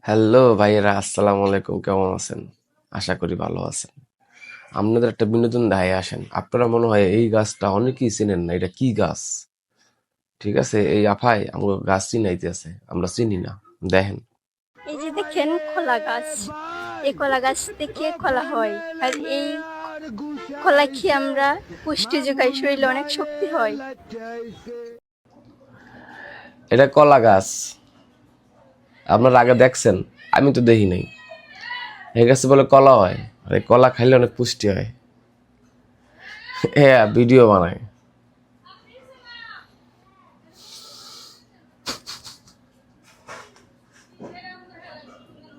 Hello ভাইয়েরা, আসসালামু আলাইকুম। কেমন আছেন? আশা করি ভালো আছেন। আপনাদের একটা বিনোদন দেখায় আসেন। আপনারা মনে হয় এই গাছটা অনেকেই চেনেন না, এটা কি গাছ? ঠিক আছে, এই আফাই আমাকে গাছ চিনাইতে আছে, আমরা চিনি না। দেখেন, এই যে দেখেন কলা গাছ। এই কলা গাছ থেকে কলা হয়। আর এই কলা খেয়ে আমরা পুষ্টি যোগাই, শরীরে অনেক শক্তি হয়। এটা কলা গাছ। আপনারা আগে দেখছেন? আমি তো দেখি নাই। এই গাছে বলে কলা হয়, আর এই কলা খাইলে অনেক পুষ্টি হয়। হ্যাঁ, ভিডিও বানায়।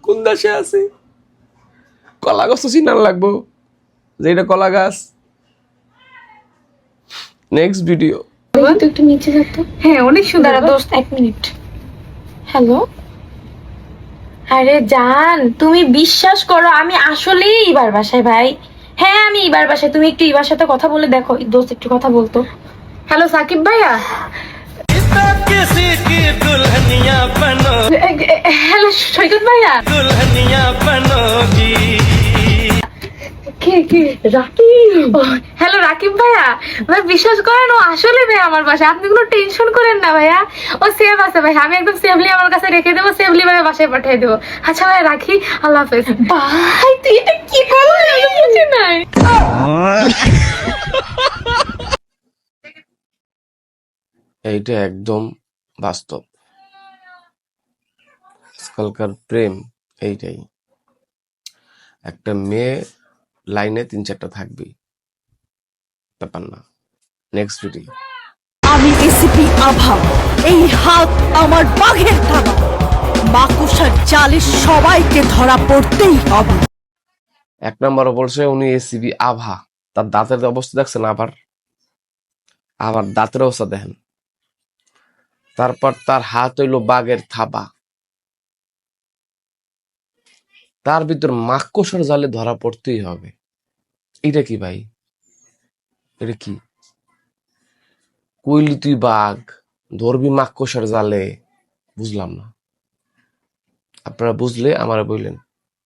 কোন দেশে আছি? কলা গাছ তো চিনার লাগবো যে এটা কলা গাছ। Next video. তো একটু নিচে থাকতো। হ্যাঁ, অনেক সুন্দর। দোস্ত, 1 মিনিট। হ্যালো। আরে জান, তুমি বিশ্বাস করো আমি আসলেই এবার বাসায় ভাই। হ্যাঁ, আমি এবার বাসায়। তুমি একটু এবার সাথে কথা বলে দেখো। দোস্ত, একটু কথা বলতো। হ্যালো সাকিব ভাইয়া। किसी की दुल्हनिया बनो হ্যালো সৈকত ভাইয়া। दुल्हनिया बनोगी কে কে? রাকিব। হ্যালো রাকিব ভাইয়া। ভাই বিশ্বাস করেন, ও আসলে ভাই আমার বাসায়। আপনি কোনো টেনশন করেন না ভাইয়া। ও সেভ আছে ভাই। আমি একদম সেফলি আমার কাছে রেখে দেবো, সেফলি ভাই বাসায় পাঠিয়ে দেবো। আচ্ছা ভাই, রাখি। আল্লাহ হাফেজ। ভাই তুই এটা কি বললি? আমি বুঝি নাই। এইটা একদম বাস্তব। আজকালকার প্রেম এইটাই। একটা মেয়ে লাইনে 3-4টা থাকবেই, ব্যাপার না। Next video. আমি এসিপি আভা, এই হাত আমার বাঘের থাবা। মাকুসার জালে সবাইকে ধরা পড়তেই হবে। 1 নম্বরে বলছে উনি এসিবি আভা। তার দাঁতের অবস্থা দেখছেন? আবার আবার দাঁতের অবস্থা দেখেন। তারপর তার হাত হইল বাঘের থাবা। তার ভিতর মাকড়সার জালে ধরা পড়তেই হবে। এটা কি ভাই? এটা কি? কইলি তুই বাঘ, ধরবি মাকড়সার জালে? বুঝলাম না। আপনারা বুঝলে আমারে বললেন।